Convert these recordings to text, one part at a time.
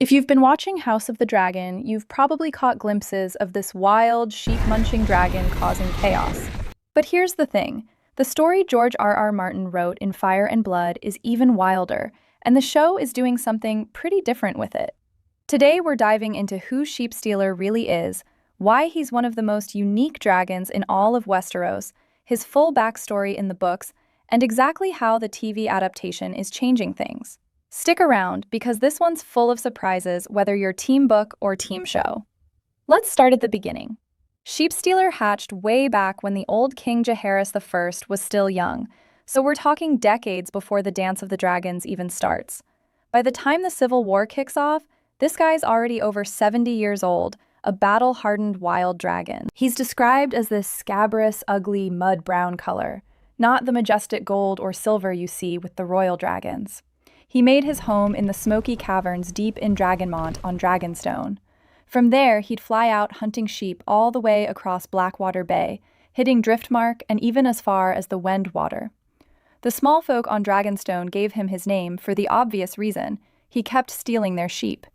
If you've been watching House of the Dragon, you've probably caught glimpses of this wild, sheep-munching dragon causing chaos. But here's the thing. The story George R. R. Martin wrote in Fire and Blood is even wilder, and the show is doing something pretty different with it. Today we're diving into who Sheepstealer really is, why he's one of the most unique dragons in all of Westeros, his full backstory in the books, and exactly how the TV adaptation is changing things. Stick around, because this one's full of surprises, whether you're team book or team show. Let's start at the beginning. Sheepstealer hatched way back when the old King Jaehaerys I was still young, so we're talking decades before the Dance of the Dragons even starts. By the time the Civil War kicks off, this guy's already over 70 years old, a battle-hardened wild dragon. He's described as this scabrous, ugly, mud-brown color, not the majestic gold or silver you see with the royal dragons. He made his home in the smoky caverns deep in Dragonmont on Dragonstone. From there, he'd fly out hunting sheep all the way across Blackwater Bay, hitting Driftmark and even as far as the Wendwater. The small folk on Dragonstone gave him his name for the obvious reason: he kept stealing their sheep.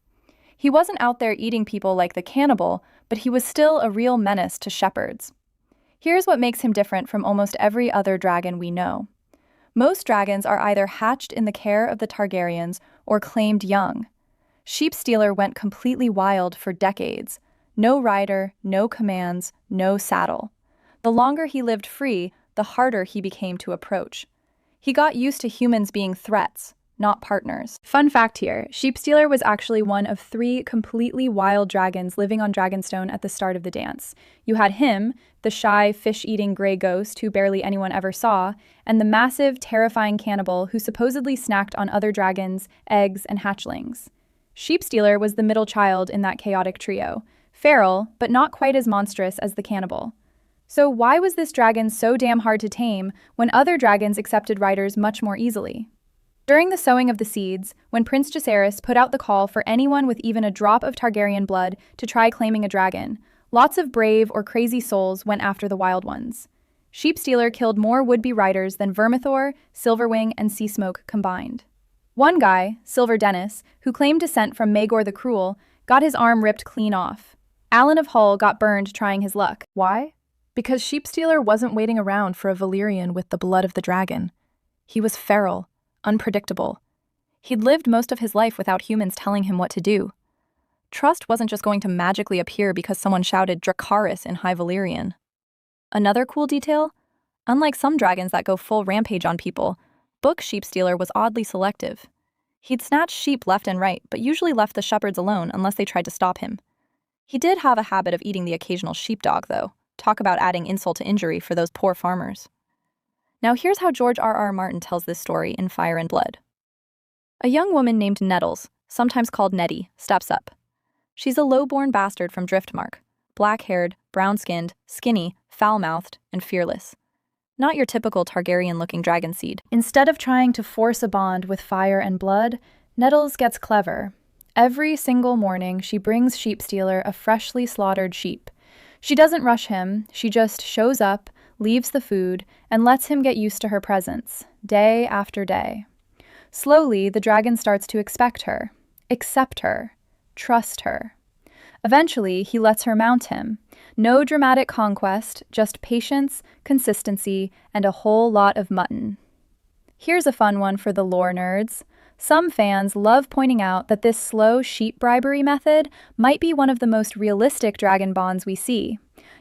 He wasn't out there eating people like the cannibal, but he was still a real menace to shepherds. Here's what makes him different from almost every other dragon we know. Most dragons are either hatched in the care of the Targaryens or claimed young. Sheepstealer went completely wild for decades. No rider, no commands, no saddle. The longer he lived free, the harder he became to approach. He got used to humans being threats, not partners. Fun fact here, Sheepstealer was actually one of 3 completely wild dragons living on Dragonstone at the start of the dance. You had him, the shy, fish-eating gray ghost who barely anyone ever saw, and the massive, terrifying cannibal who supposedly snacked on other dragons, eggs, and hatchlings. Sheepstealer was the middle child in that chaotic trio, feral, but not quite as monstrous as the cannibal. So why was this dragon so damn hard to tame when other dragons accepted riders much more easily? During the Sowing of the Seeds, when Prince Jaehaerys put out the call for anyone with even a drop of Targaryen blood to try claiming a dragon, lots of brave or crazy souls went after the wild ones. Sheepstealer killed more would-be riders than Vermithor, Silverwing, and Seasmoke combined. One guy, Silver Dennis, who claimed descent from Maegor the Cruel, got his arm ripped clean off. Alan of Hull got burned trying his luck. Why? Because Sheepstealer wasn't waiting around for a Valyrian with the blood of the dragon. He was feral, unpredictable. He'd lived most of his life without humans telling him what to do. Trust wasn't just going to magically appear because someone shouted Dracarys in High Valyrian. Another cool detail? Unlike some dragons that go full rampage on people, Book Sheepstealer was oddly selective. He'd snatch sheep left and right, but usually left the shepherds alone unless they tried to stop him. He did have a habit of eating the occasional sheepdog, though. Talk about adding insult to injury for those poor farmers. Now here's how George R. R. Martin tells this story in Fire and Blood. A young woman named Nettles, sometimes called Nettie, steps up. She's a low-born bastard from Driftmark, black-haired, brown-skinned, skinny, foul-mouthed, and fearless. Not your typical Targaryen-looking dragonseed. Instead of trying to force a bond with Fire and Blood, Nettles gets clever. Every single morning, she brings Sheepstealer a freshly slaughtered sheep. She doesn't rush him, she just shows up, leaves the food, and lets him get used to her presence, day after day. Slowly, the dragon starts to expect her, accept her, trust her. Eventually, he lets her mount him. No dramatic conquest, just patience, consistency, and a whole lot of mutton. Here's a fun one for the lore nerds. Some fans love pointing out that this slow sheep bribery method might be one of the most realistic dragon bonds we see.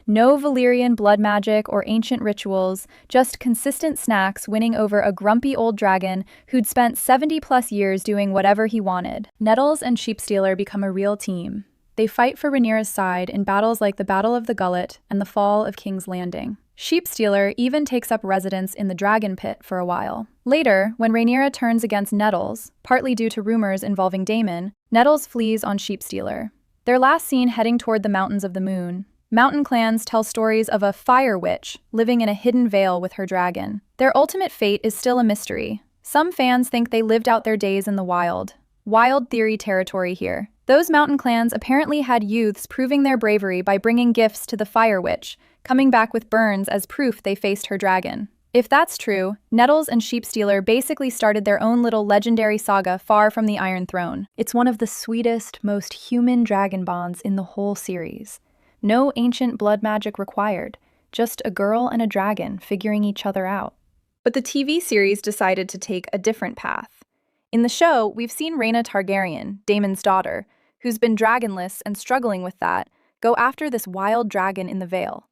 No Valyrian blood magic or ancient rituals, just consistent snacks winning over a grumpy old dragon who'd spent 70-plus years doing whatever he wanted. Nettles and Sheepstealer become a real team. They fight for Rhaenyra's side in battles like the Battle of the Gullet and the fall of King's Landing. Sheepstealer even takes up residence in the Dragon Pit for a while. Later, when Rhaenyra turns against Nettles, partly due to rumors involving Daemon, Nettles flees on Sheepstealer. They're last seen heading toward the Mountains of the Moon. Mountain clans tell stories of a fire witch living in a hidden vale with her dragon. Their ultimate fate is still a mystery. Some fans think they lived out their days in the wild. Wild theory territory here. Those mountain clans apparently had youths proving their bravery by bringing gifts to the fire witch, coming back with burns as proof they faced her dragon. If that's true, Nettles and Sheepstealer basically started their own little legendary saga far from the Iron Throne. It's one of the sweetest, most human dragon bonds in the whole series. No ancient blood magic required, just a girl and a dragon figuring each other out. But the TV series decided to take a different path. In the show, we've seen Rhaena Targaryen, Daemon's daughter, who's been dragonless and struggling with that, go after this wild dragon in the Vale.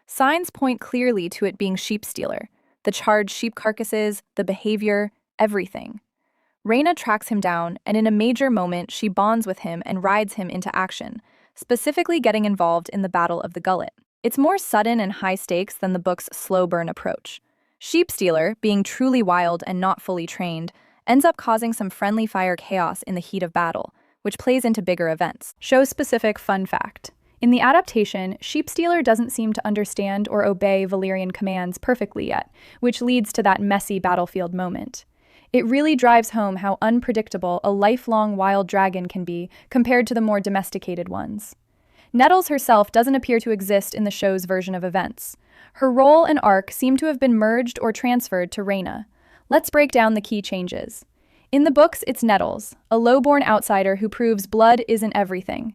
Signs point clearly to it being Sheepstealer. The charred sheep carcasses, the behavior, everything. Rhaena tracks him down, and in a major moment, she bonds with him and rides him into action, specifically getting involved in the Battle of the Gullet. It's more sudden and high stakes than the book's slow burn approach. Sheepstealer, being truly wild and not fully trained, ends up causing some friendly fire chaos in the heat of battle, which plays into bigger events. Show-specific fun fact. In the adaptation, Sheepstealer doesn't seem to understand or obey Valyrian commands perfectly yet, which leads to that messy battlefield moment. It really drives home how unpredictable a lifelong wild dragon can be compared to the more domesticated ones. Nettles herself doesn't appear to exist in the show's version of events. Her role and arc seem to have been merged or transferred to Rhaena. Let's break down the key changes. In the books, it's Nettles, a low-born outsider who proves blood isn't everything.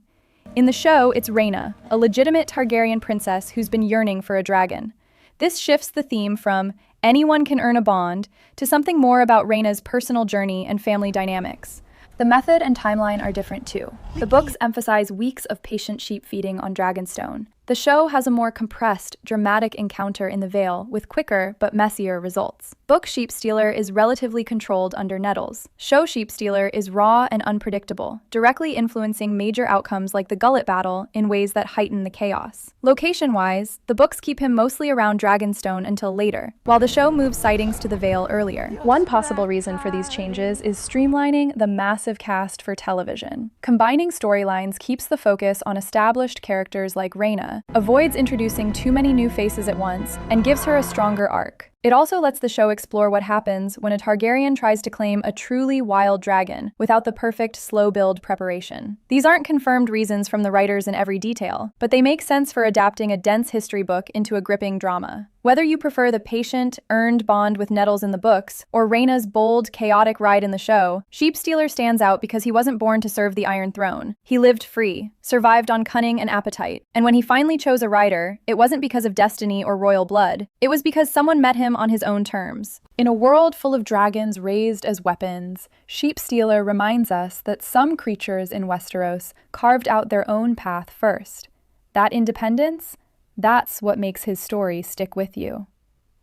In the show, it's Rhaena, a legitimate Targaryen princess who's been yearning for a dragon. This shifts the theme from anyone can earn a bond to something more about Rhaena's personal journey and family dynamics. The method and timeline are different too. The books emphasize weeks of patient sheep feeding on Dragonstone. The show has a more compressed, dramatic encounter in the Vale with quicker but messier results. Book Sheepstealer is relatively controlled under Nettles. Show Sheepstealer is raw and unpredictable, directly influencing major outcomes like the Gullet battle in ways that heighten the chaos. Location-wise, the books keep him mostly around Dragonstone until later, while the show moves sightings to the Vale earlier. One possible reason for these changes is streamlining the massive cast for television. Combining storylines keeps the focus on established characters like Rhaena, avoids introducing too many new faces at once, and gives her a stronger arc. It also lets the show explore what happens when a Targaryen tries to claim a truly wild dragon without the perfect slow build preparation. These aren't confirmed reasons from the writers in every detail, but they make sense for adapting a dense history book into a gripping drama. Whether you prefer the patient, earned bond with Nettles in the books, or Rhaena's bold, chaotic ride in the show, Sheepstealer stands out because he wasn't born to serve the Iron Throne. He lived free, survived on cunning and appetite, and when he finally chose a rider, it wasn't because of destiny or royal blood. It was because someone met him on his own terms. In a world full of dragons raised as weapons, Sheepstealer reminds us that some creatures in Westeros carved out their own path first. That independence? That's what makes his story stick with you.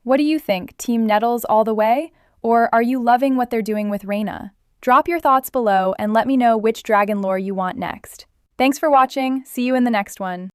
What do you think, Team Nettles all the way? Or are you loving what they're doing with Rhaena? Drop your thoughts below and let me know which dragon lore you want next. Thanks for watching, see you in the next one.